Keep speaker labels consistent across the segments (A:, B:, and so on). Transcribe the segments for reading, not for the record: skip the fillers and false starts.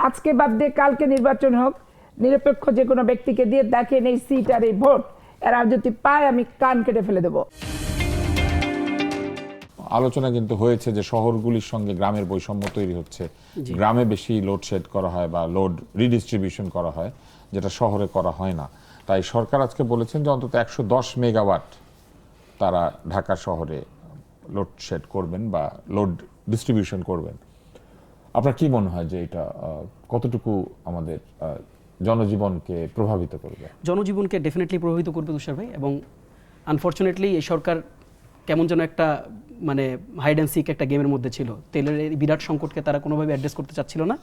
A: আজকে বাদ দিয়ে কালকে নির্বাচন হোক, নিরপেক্ষ যে কোনো ব্যক্তিকে দিয়ে দেখেন এই সিট আর এই ভোট এরা যদি পায় আমি কান কেটে ফেলে দেবো।
B: আলোচনা কিন্তু হয়েছে যে শহরগুলির সঙ্গে গ্রামের বৈষম্য তৈরি হচ্ছে, গ্রামে বেশি লোডশেড করা হয় বা লোড রিডিস্ট্রিবিউশন করা হয়, যেটা শহরে করা হয় না। তাই সরকার আজকে বলেছেন যে অন্তত 110 মেগাওয়াট তারা ঢাকা শহরে লোডশেড করবেন বা লোড ডিস্ট্রিবিউশন করবেন। আপনার কি মনে হয় যে এটা কতটুকু আমাদের জনজীবনকে প্রভাবিত করবে?
C: জনজীবনকে ডেফিনেটলি প্রভাবিত করবে তুষার ভাই, এবং আনফর্চুনেটলি এই সরকার কেমন যেন একটা মানে হাইড অ্যান্ড সিক একটা গেমের মধ্যে ছিল। তেলের এই বিরাট সংকটকে তারা কোনোভাবে অ্যাড্রেস করতে চাচ্ছিল না।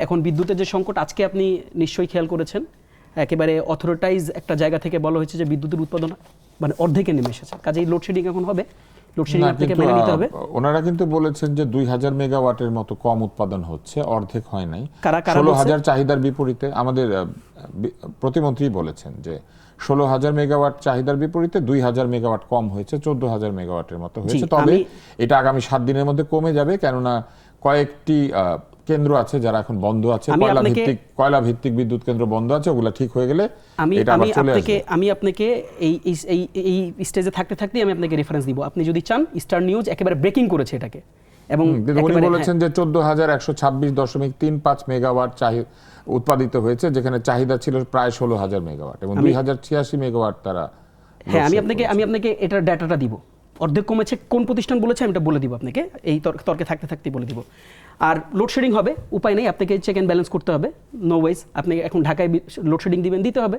C: এখন বিদ্যুতের যে সংকট, আজকে আপনি নিশ্চয়ই খেয়াল করেছেন, একেবারে অথরিটাইজ একটা জায়গা থেকে বলা হয়েছে যে বিদ্যুতের উৎপাদন মানে অর্ধেকে নেমে এসেছে। কাজেই লোডশেডিং এখন হবে, লোডশেডিং আপনাকে মেনে নিতে হবে।
B: ওনারা কিন্তু বলেছেন যে 2000 মেগাওয়াটের মতো কম উৎপাদন হচ্ছে, অর্ধেক হয় নাই। 16,000 চাহিদার বিপরীতে আমাদের প্রতিমন্ত্রী বলেছেন যে 16,000 মেগাওয়াট চাহিদার বিপরীতে 2000 মেগাওয়াট কম হয়েছে, 14,000 মেগাওয়াটের মতো হয়েছে। তবে এটা আগামী 7 দিনের মধ্যে কমে যাবে, কেননা কয়েকটি কেন্দ্র আছে যারা এখন বন্ধ আছে, কয়লা ভিত্তিক বিদ্যুৎ কেন্দ্র বন্ধ আছে, ওগুলা ঠিক হয়ে গেলে এটা আবার চলে আসবে।
C: আমি আপনাকে এই স্টেজে থাকতে থাকতেই আমি আপনাকে রেফারেন্স দিব। আপনি যদি চান, স্টার নিউজ একেবারে ব্রেকিং করেছে এটাকে, এবং
B: উনি বলেছেন যে 14,126.35 মেগাওয়াট উৎপাদিত হয়েছে, যেখানে চাহিদা ছিল প্রায় 16,000 মেগাওয়াট, এবং 2086 মেগাওয়াট তারা।
C: হ্যাঁ, আমি আপনাকে এটার ডাটাটা দিব। অর্ধেক কমেছে, কোন প্রতিষ্ঠান বলেছে আমি এটা বলে দিব আপনাকে, এই তর্কে থাকতে থাকতেই বলে দিব। আর লোডশেডিং হবে, উপায় নেই, আপনাকে চেক অ্যান্ড ব্যালেন্স করতে হবে। নো ওয়েজ আপনি এখন ঢাকায় লোডশেডিং দিতে হবে।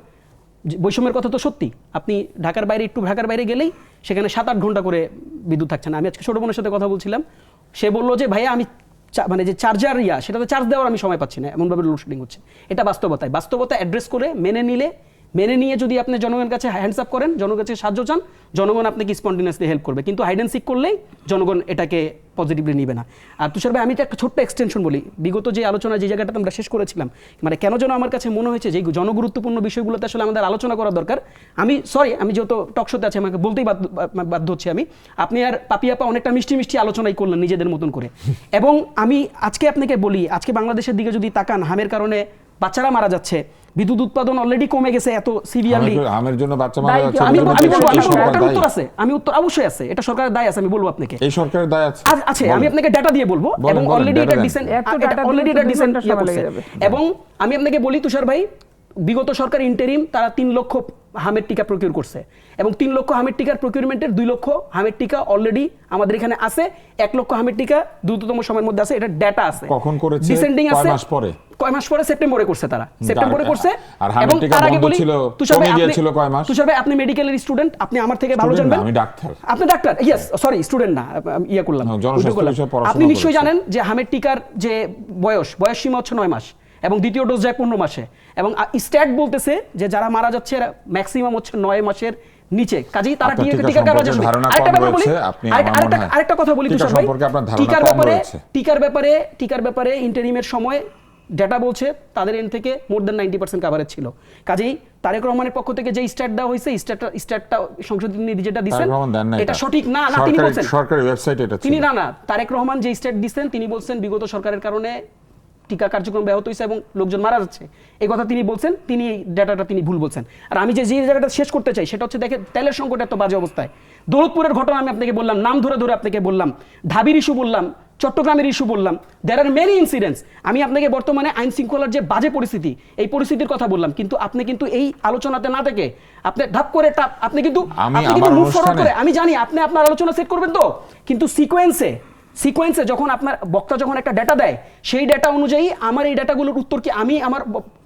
C: বৈষম্যের কথা তো সত্যি, আপনি ঢাকার বাইরে গেলেই সেখানে 7-8 ঘন্টা করে বিদ্যুৎ থাকছে না। আমি আজকে ছোট বোনের সাথে কথা বলছিলাম, সে বললো যে ভাইয়া আমি মানে যে চার্জার সেটাতে চার্জ দেওয়ার আমি সময় পাচ্ছি না, এমনভাবে লোডশেডিং হচ্ছে। এটা বাস্তবতা অ্যাড্রেস করে মেনে নিয়ে যদি আপনি জনগণের কাছে হ্যান্ডস আপ করেন, জনগণের কাছে সাহায্য চান, জনগণ আপনাকে স্পন্টেনিয়াসলি হেল্প করবে। কিন্তু হাইড অ্যান্ড সিক করলেই জনগণ এটাকে পজিটিভলি নিবে না। আর তুষার ভাই, আমি একটা ছোট্ট এক্সটেনশন বলি। বিগত যে আলোচনা যে জায়গাটাতে আমরা শেষ করেছিলাম, মানে কেন যেন আমার কাছে মনে হয়েছে যে জনগুরুত্বপূর্ণ বিষয়গুলোতে আসলে আমাদের আলোচনা করা দরকার। আমি যেহেতু টক শোতে আছে, আমাকে বলতেই বাধ্য হচ্ছি আপনি আর পাপিয়াপা অনেকটা মিষ্টি আলোচনাই করলেন নিজেদের মতন করে। এবং আমি আজকে আপনাকে বলি, আজকে বাংলাদেশের দিকে যদি তাকান, হামের কারণে বাচ্চারা মারা যাচ্ছে, বিদ্যুৎ উৎপাদন অলরেডি কমে গেছে এত সিভিয়ারলি।
B: আমের জন্য বাচ্চা মারা যাচ্ছে,
C: আমি উত্তর অবশ্যই আছে, এটা সরকারের দায় আছে, আমি বলবো আপনাকে।
B: এই সরকারের দায় আছে,
C: আমি আপনাকে ডাটা দিয়ে বলবো, এবং অলরেডি এটা ডিসেন্ট এবং আমি আপনাকে বলি তুষার ভাই, বিগত সরকার ইন্টারিম তারা 3 লক্ষ হামের টিকা প্রকিউর করছে, এবং 3 লক্ষ হামের টিকার প্রকিউরমেন্টের 2 লক্ষ হামের টিকা অলরেডি আমাদের এখানে আছে। 1 লক্ষ হামের টিকা দ্রুততম সময়ের মধ্যে আছে, এটা ডাটা আছে।
B: কখন করেছে?
C: ডিসেন্ডিং আছে, কয় মাস পরে সেপ্টেম্বরে করছে তারা, এবং তার আগে বলি তুষার ভাই, আপনি মেডিকেলের স্টুডেন্ট, আপনি আমার থেকে ভালো জানবেন। আপনি ডাক্তার, ইয়েস, সরি স্টুডেন্ট না, ইয়া করলাম। আপনি নিশ্চয়ই জানেন যে হামের টিকার যে বয়স সীমা হচ্ছে 9 মাস, এবং দ্বিতীয় ডোজ যায় 15 মাসে, এবং স্ট্যাট বলতেছে যে যারা মারা যাচ্ছে ম্যাক্সিমাম হচ্ছে 9 মাসের নিচে। কাজেই তারা টিকা কারো যাচ্ছে। আরেকটা কথা বলি তুষার ভাই, টিকার ব্যাপারে ইন্টারিমের সময় ডেটা বলছে তাদের এন্ড থেকে মোর দ্যান 90% কাভারেজ ছিল। কাজেই তারেক রহমানের পক্ষ থেকে যে স্ট্যাট দেওয়া হয়েছে, স্ট্যাটটা সংসদ নিধি যেটা দিচ্ছেন এটা সঠিক না, তিনি বলছেন সরকারি ওয়েবসাইটে এটা তিনি না তারেক রহমান যে স্ট্যাট দিচ্ছেন, তিনি বলছেন বিগত সরকারের কারণে টিকা কার্যক্রম ব্যাহত হয়েছে এবং লোকজন মারা যাচ্ছে, এই কথা তিনি বলছেন। তিনি ডাটাটা তিনি ভুল বলছেন। আর আমি যে জায়গাটা শেষ করতে চাই সেটা হচ্ছে, দেখেন তেলের সংকট এত বাজে অবস্থায়, দৌলতপুরের ঘটনা আমি আপনাকে বললাম, নাম ধরে আপনাকে বললাম, ঢাবির ইস্যু বললাম, চট্টগ্রামের ইস্যু বললাম, দেয়ার আর মেনি ইনসিডেন্টস। আমি আপনাকে বর্তমানে আইন শৃঙ্খলার যে বাজে পরিস্থিতি, এই পরিস্থিতির কথা বললাম, কিন্তু আপনি কিন্তু এই আলোচনাতে না থেকে আপনি ধাপ করে আপনি কিন্তু মুভ ফরওয়ার্ড করে, আমি জানি আপনি আপনার আলোচনা সেট করবেন, তো কিন্তু সিকোয়েন্সে যখন আপনার বক্তা যখন একটা ডাটা দেয়, সেই ডাটা অনুযায়ী আমার এই ডাটাগুলোর উত্তর কি আমি আমার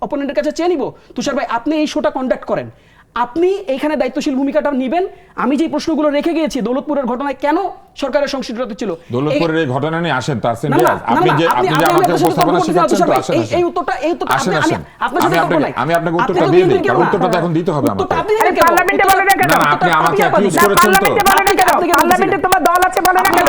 C: অপোনেন্টের কাছে চেয়ে নিব? তুষার ভাই, আপনি এই শোটা কন্ডাক্ট করেন, আপনি এইখানে দায়িত্বশীল ভূমিকাটা নেবেন। আমি যে প্রশ্নগুলো রেখে গিয়েছি, দৌলতপুরের ঘটনায় কেন সরকারের সংশ্লিষ্টতা ছিল,
B: দৌলতপুরের এই ঘটনা নিয়ে আসেন, তার সেন্স আপনি যে আমাকে উপস্থাপনা শেখাচ্ছেন, তো আসেন
C: এই উত্তরটা
B: আমি আপনাকে উত্তরটা দিয়ে দিই, কারণ উত্তরটা এখন দিতে হবে আমাকে।
A: পার্লামেন্টে বলে না কেন?
B: না, আপনি আমাকে অ্যাকিউজ করেছেন, তো
A: পার্লামেন্টে তোমার দল আছে বলে না কেন?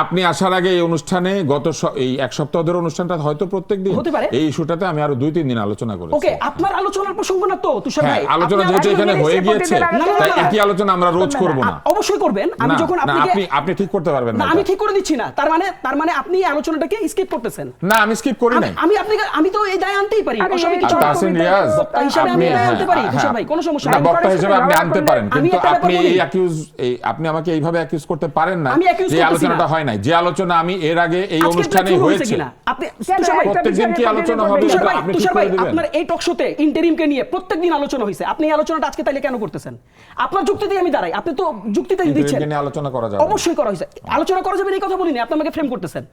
B: আপনি আসার আগে এই অনুষ্ঠানে গত এই 1 সপ্তাহ ধরে অনুষ্ঠানটা হয়তো প্রত্যেকদিন, এই ইস্যুটাতে আমি আরো 2-3 দিন আলোচনা করেছি।
C: ওকে, আপনার আলোচনার প্রসঙ্গ না তো তুষার
B: হ্যাঁ,
C: ভাই।
B: আলোচনা
A: আপনি
B: যেহেতু
A: আমাকে
B: এখানে হয়ে
A: জিনিসটা
B: গিয়েছে,
A: প্রতিদিন আলোচনা
B: তাই
A: করেন।
B: একই আলোচনা আমরা রোজ করব না।
C: অবশ্যই করবেন। আমি
B: না,
C: যখন
B: না, আপনি ঠিক করতে পারবেন
C: না,
B: না
C: আমি
B: এটা।
C: ঠিক করে দিচ্ছি না। তার মানে আপনি এই আলোচনাটাকে স্কিপ করতেছেন।
B: না, আমি স্কিপ করি নাই।
C: আমি তো এই দায় আনতেই পারি।
A: আরে
C: অস্বাভাবিক
A: এই
C: কিছু
A: তো
C: না।
B: তাহসিন রিয়াজ,
C: বক্তা হিসেবে আমি দায় আনতে পারি তুষার ভাই, কোনো সমস্যা
B: না,
C: নেই।
B: বক্তা হিসেবে আপনি আনতে পারেন,
C: আমি
B: কিন্তু
C: একটা
B: আপনি
C: ব্যাপার বলি।
B: আপনি আমাকে এইভাবে অ্যাকিউজ করতে পারেন না
C: আমি accuse
B: যে
C: করতেছি
B: আলোচনাটা
C: না।
B: হয় নাই। যে আলোচনা আমি এর আগে এই
C: আজকে
B: অনুষ্ঠানে
C: শুরু
B: হয়েছে,
C: কিনা আপনি
A: কেন
C: তুষার ভাই,
A: একটা
B: প্রত্যেকদিন কি
A: বিষয়ে
B: আলোচনা
A: প্রতিদিন
B: হবে
A: বলবেন?
C: তুষার ভাই,
B: আপনি ঠিক
C: তুষার
B: করে
C: ভাই,
B: দিবেন।
C: আপনার এই টক শোতে ইন্টারিমকে নিয়ে প্রত্যেকদিন আলোচনা হয়েছে। আপনি এই আলোচনাটা আজকে তাইলে কেন করতেছেন? আপনার যুক্তিতেই আমি দাঁড়াই, আপনি তো যুক্তিতে দিচ্ছেন।
B: ইন্টারিমকে নিয়ে আলোচনা করা যাবে না।
C: অবশ্যই করা হয়েছে। আলোচনা করা যাবে না এই কথা বলিনি, আপনি আমাকে ফ্রেম করতেছেন।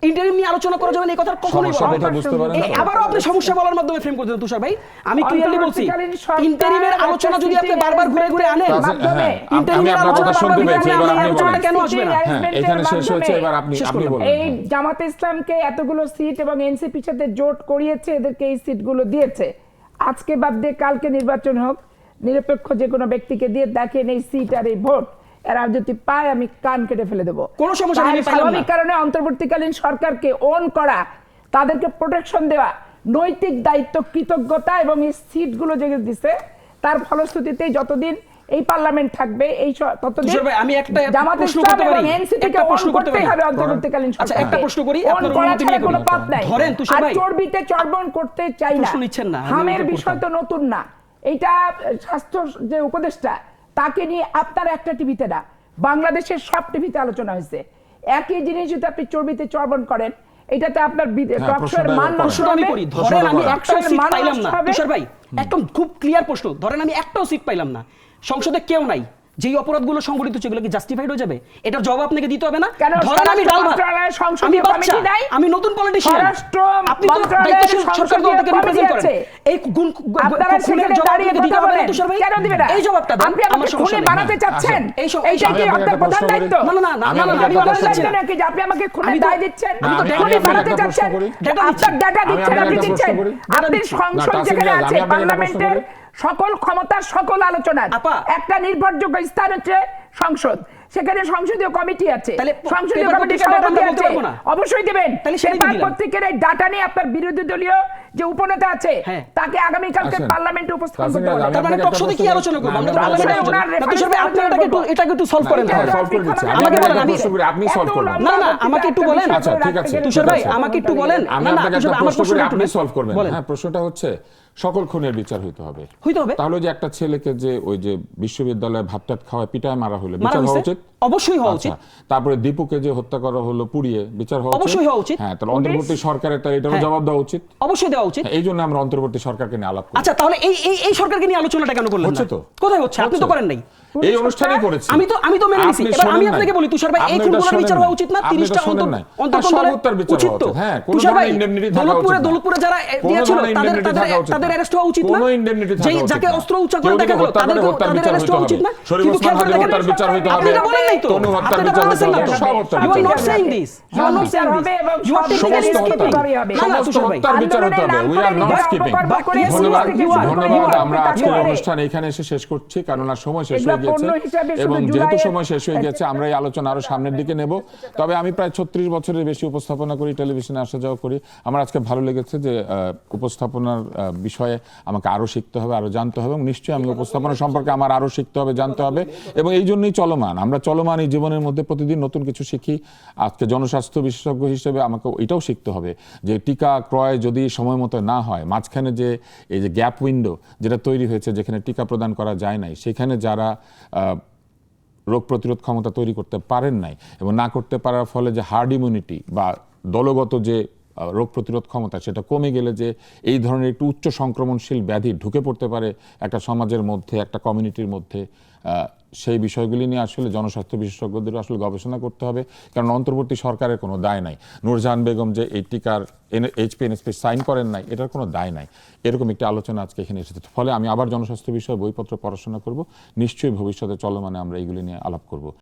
C: ইন্টারিম নিয়ে আলোচনা করা যাবে না এই কথা কখনোই
B: সমস্যা
C: বলা
B: কোথায় বুঝতে পারেন না তো?
C: আবারও আপনি সমস্যা বলার মাধ্যমে ফ্রেম করতেছেন তুষার ভাই। আমি ক্লিয়ারলি বলছি,
A: অন্তর্বর্তীকালীন সরকার
C: ইন্টারিমের আলোচনা যদি আপনি বারবার ঘুরে ঘুরে আনেন,
B: তাহলে-
A: মাধ্যমে
B: হ্যাঁ, আমি
C: ইন্টারিমের
B: আপনার কথা
C: আলোচনা
B: শুনতে
C: বারবার
B: পেয়েছি,
C: ঘুরে
B: এবার
C: আনলে
B: আপনি
C: আলোচনাটা
B: বলেন।
C: কেন আসবে না?
B: হ্যাঁ, এখানে শেষ হয়েছে, এবার আপনি বলেন।
A: এই জামাতে ইসলামকে এতগুলো সিট এবং এনসিপির সাথে জোট করিয়েছে, এদেরকে এই সিটগুলো দিয়েছে। আজকে বাদ দিয়ে কালকে নির্বাচন হোক, নিরপেক্ষ যে কোনো ব্যক্তিকে দিয়ে দেখেন এই সিট আর এই ভোট এরা যদি পায় আমি কান কেটে ফেলে দেবো।
C: কোনো সমস্যা নেই, আমি
A: তাই
C: পাইলাম না।
A: স্বাভাবিক কারণে অন্তর্বর্তীকালীন সরকারকে ওন করা, তাদেরকে প্রোটেকশন দেওয়া, নৈতিক দায়িত্ব, কৃতজ্ঞতা এবং এই সিটগুলো যে দিছে তার ফলশ্রুতিতে যতদিন এই পার্লামেন্ট থাকবে ততদিন
C: তুষার ভাই, আমি একটা
A: জামাত
C: প্রশ্ন
A: ইসলাম
C: করতে
A: এবং
C: পারি?
A: এনসিপি কে
C: একটা প্রশ্ন
A: অন
C: করতে
A: করতেই
C: পারি?
A: হবে অন্তর্বর্তীকালীন
C: আচ্ছা,
A: সরকারকে।
C: একটা প্রশ্ন করি,
A: অন
C: আপনার
A: করা
C: অনুমতি
A: ছাড়া
C: নিয়ে
A: কোনো
C: করি।
A: পথ নাই।
C: ধরেন তুষার
A: আর
C: ভাই,
A: চর্বিতে চর্বণ করতে চাই না।
C: প্রশ্ন নিচ্ছেন না, আমি
A: হামের
C: এটা
A: বিষয় তো নতুন না। এইটা স্বাস্থ্য যে উপদেষ্টা, তাকে নিয়ে আপনার একটা টিভিতে না, বাংলাদেশের সব টিভিতে আলোচনা হয়েছে। একই জিনিস যদি আপনি চর্বিতে চর্বণ করেন, এটাতে আপনার টকশোর মান নষ্ট
C: প্রশ্নটা আমি
A: হবে।
C: করি। ধরেন আমি একটাও
A: টকশোর
C: সিট
A: মান
C: পাইলাম
A: নষ্ট
C: না
A: হবে।
C: তুষার ভাই, একদম খুব ক্লিয়ার প্রশ্ন। ধরেন আমি একটাও সিট পাইলাম না, সংসদে কেউ নাই, যেই অপরাধগুলো সংগঠিত হচ্ছে এগুলো কি জাস্টিফাইড হয়ে যাবে? এটার জবাব আপনাকে দিতে হবে না?
A: কেন
C: ধরেন আমি ডাল ভাত,
A: মন্ত্রণালয়ের সংসদীয়
C: আমি বাচ্চা,
A: কমিটি নাই?
C: আমি নতুন পলিটিশিয়ান,
A: স্বরাষ্ট্র
C: আপনি তো
A: মন্ত্রণালয়ের
C: দায়িত্বশীল সরকার
A: সংসদীয়
C: দলটাকে
A: কমিটি
C: রিপ্রেজেন্ট করেন।
A: আছে।
C: এই গুণ
A: আপনারা
C: খুনের
A: সেখানে
C: জবাব
A: দাঁড়িয়ে
C: আপনাকে দিতে
A: কথা
C: হবে না
A: বলেন।
C: তুষার ভাই?
A: কেন দিবে না?
C: এই জবাবটা দেন,
A: আপনি
C: আমার
A: আমাকে
C: সমস্যা
A: খুনি
C: নেই।
A: বানাতে চাচ্ছেন? এইটা
B: আমি
A: কি
B: আপনাকে
A: আপনার
B: একটা
A: প্রধান
B: প্রশ্ন করি।
A: দায়িত্ব?
C: না, না, না,
B: আমি
C: না, না,
B: আপনাকে
C: আমি
B: একটা
C: বলতে
B: প্রশ্ন
C: চাচ্ছি
A: বলেন
C: না।
A: নাকি যে আপনি আমাকে খুনি
C: আমি তো-
A: দায় দিচ্ছেন?
B: না, আমি
A: খুনি
B: আপনাকে
A: বানাতে
B: একটা প্রশ্ন
A: চাচ্ছেন?
B: করি।
A: আপনার ডাটা দিচ্ছেন,
B: আপনাকে
A: আপনি
B: একটা
A: দিচ্ছেন।
B: প্রশ্ন করি।
A: আপনি
B: না,
A: সংসদ
B: তাহসিন
A: যেখানে
B: রিয়াজ,
A: আছে
B: আমি আপনাকে একটা প্রশ্ন
A: পার্লামেন্টের
B: করি।
A: সকল ক্ষমতা, সকল আলোচনা,
C: আপা।
A: একটা নির্ভরযোগ্য স্থান হচ্ছে সংসদ। সেখানে সংসদীয় কমিটি আছে,
C: তাহলে
A: সংসদীয়
C: পেপার
A: কমিটির
C: পত্রিকার
A: সভাপতি
C: ডাটা বলতে
A: আছে,
C: পারবো না?
A: অবশ্যই দেবেন।
C: তাহলে সেটাই
A: পেপার
C: দিলাম।
A: পত্রিকার এই ডাটা নিয়ে আপনার বিরোধী দলীয় যে উপনেতা আছে,
C: হ্যাঁ।
A: তাকে আগামীকালকে
B: আসেন।
A: পার্লামেন্টে উপস্থাপন
B: তাসিন
A: করতে
B: রিয়াজ,
A: বলেন।
B: আমি
C: তার মানে
B: আপনাকে
C: টক
B: একটা
C: শোতে কি
B: প্রশ্ন
C: আলোচনা করবো?
B: না,
C: আমরা তো
B: আমি
C: আলোচনা
B: আপনাকে
C: করবো না।
A: একটা
C: তুষার ভাই, আপনি এটাকে একটু সলভ করেন
A: না,
C: তাহলে।
B: সলভ করে দিচ্ছি। আমি
C: আমাকে
B: আপনাকে
C: বলেন,
B: একটা
C: আমি-
B: প্রশ্ন করি, আপনি সলভ করবেন।
C: না, না, আমাকে একটু বলেন।
B: আচ্ছা, ঠিক আছে,
C: তুষার ভাই,
B: ঠিক আছে।
C: আমাকে একটু বলেন।
B: আমি
C: না, না,
B: আপনাকে
C: তুষার
B: একটা
C: ভাই, আমার
B: প্রশ্ন করি,
C: প্রশ্নটা
B: আপনি
C: একটু
B: সলভ করবেন।
C: বলেন।
B: হ্যাঁ, প্রশ্নটা হচ্ছে সকল খুনের বিচার হইতে হবে।
C: হইতে হবে।
B: তাহলে যে একটা ছেলেকে যে ওই যে বিশ্ববিদ্যালয়ে ভাত টাত খাওয়ায় পিটায় মারা হলো,
C: মারা
B: বিচার হওয়া
C: হয়েছে?
B: উচিত?
C: অবশ্যই হওয়া উচিত।
B: আচ্ছা, তারপরে দীপুকে যে হত্যা করা হলো পুড়িয়ে, বিচার হওয়া উচিত?
C: অবশ্যই হওয়া উচিত।
B: হ্যাঁ, তাহলে অন্তর্বর্তী সরকারের তার এটারও
C: হ্যাঁ।
B: জবাব দেওয়া উচিত।
C: অবশ্যই দেওয়া উচিত।
B: এই জন্য আমরা অন্তর্বর্তী সরকারকে নিয়ে আলাপ করি।
C: আচ্ছা, তাহলে এই সরকারকে নিয়ে আলোচনাটা কেন করলেন না?
B: হচ্ছে তো।
C: কোথায় হচ্ছে? আপনি তো
B: হচ্ছে।
C: করেন নাই।
B: এই অনুষ্ঠানে করেছি।
C: আমি তো মেনে নিছি।
B: আপনি
C: এবার আমি
B: শোনেন
C: আপনাকে
B: নাই।
C: বলি তুষার ভাই, এই
B: আপনি এটা
C: খুনগুলোর
B: শোনেন
C: বিচার
B: নাই।
C: হওয়া উচিত না?
B: আপনি
C: 30টা
B: এটা শোনেন নাই।
C: অন্তর্কন্দলের
B: বিচার
C: উচিত
B: হওয়া
C: তো।
B: উচিত। হ্যাঁ, কোনো
C: তুষার ভাই,
B: ধরনের indemnity থাকা উচিত না।
C: দৌলতপুরে যারা
B: কোনো
C: দিয়েছিল
B: ধরনের indemnity থাকা উচিত না।
C: তাদের অ্যারেস্ট হওয়া উচিত না?
B: কোনো indemnity থাকা
C: যেই
B: উচিত
C: যাকে
B: না।
C: অস্ত্র উচ্চারণ
B: কেউ
C: দেখা
B: যদি
C: গেল
B: হত্যা করে,
C: তাদের
B: হত্যার
C: তাদের
B: বিচার
C: অ্যারেস্ট
B: হইতে
C: হওয়া উচিত
B: হবে।
C: না?
B: শরীফ
C: কিন্তু
B: ওসমান
C: খেয়াল করে
B: হাদির
C: দেখেন,
B: হত্যার বিচার হইতে
C: আপনি
B: হবে।
C: এটা বলেন নাই তো।
B: তনু হত্যার
C: আপনি এটা
B: বিচার
C: বলতেছেন
B: হইতে
C: না
B: হবে।
C: তো।
B: সব হত্যার
C: You are
B: বিচার
C: not
B: হইতে
C: saying
B: হবে।
C: this. You are not saying
A: হবে
C: this.
A: এবং
C: You are taking
A: সমস্ত
C: an
A: হত্যা
C: escaping.
A: হবে।
C: না, না,
B: সমস্ত
C: তুষার ভাই।
B: হত্যার বিচার হতে হবে। We are not skipping. ধন্যবাদ, ধন্যবাদ। আমরা আজকের অনুষ্ঠান এখানে এসে শেষ করছি, কারণ আর সময় শেষ হয়ে গেছে এবং যেহেতু সময় শেষ হয়ে গেছে আমরা এই আলোচনা আরো সামনের দিকে নেব। তবে আমি প্রায় 36 বছরের বেশি উপস্থাপনা করি, টেলিভিশনে আসা যাওয়া করি। আমার আজকে ভালো লেগেছে যে উপস্থাপনার বিষয়ে আমাকে আরো শিখতে হবে, আরো জানতে হবে এবং নিশ্চয়ই আমি উপস্থাপনা সম্পর্কে আমার আরো শিখতে হবে, জানতে হবে এবং এই জন্যই চলমান। আমরা চলমান এই জীবনের মধ্যে প্রতিদিন নতুন কিছু শিখি। আজকে জনস্বাস্থ্য বিশেষজ্ঞ হিসেবে আমাকে এটাও শিখতে হবে যে টিকা ক্রয় যদি সময় মতো না হয়, মাঝখানে যে এই যে গ্যাপ উইন্ডো যেটা তৈরি হয়েছে, যেখানে টিকা প্রদান করা যায় নাই, সেখানে যারা রোগ প্রতিরোধ ক্ষমতা তৈরি করতে পারেন নাই এবং না করতে পারার ফলে যে হার্ড ইমিউনিটি বা দলগত যে রোগ প্রতিরোধ ক্ষমতা সেটা কমে গেলে যে এই ধরনের একটু উচ্চ সংক্রমণশীল ব্যাধি ঢুকে পড়তে পারে একটা সমাজের মধ্যে, একটা কমিউনিটির মধ্যে, সেই বিষয়গুলি নিয়ে আসলে জনস্বাস্থ্য বিশেষজ্ঞদের আসলে গবেষণা করতে হবে। কারণ অন্তর্বর্তী সরকারের কোনো দায় নাই। নূরজাহান বেগম যে এই টিকার HPNSP সাইন করেন নাই, এটার কোনো দায় নাই। এরকম একটি আলোচনা আজকে এখানে এসেছে। ফলে আমি আবার জনস্বাস্থ্য বিষয়ে বইপত্র পড়াশোনা করব। নিশ্চয়ই ভবিষ্যতে চলমানে আমরা এইগুলি নিয়ে আলাপ করব।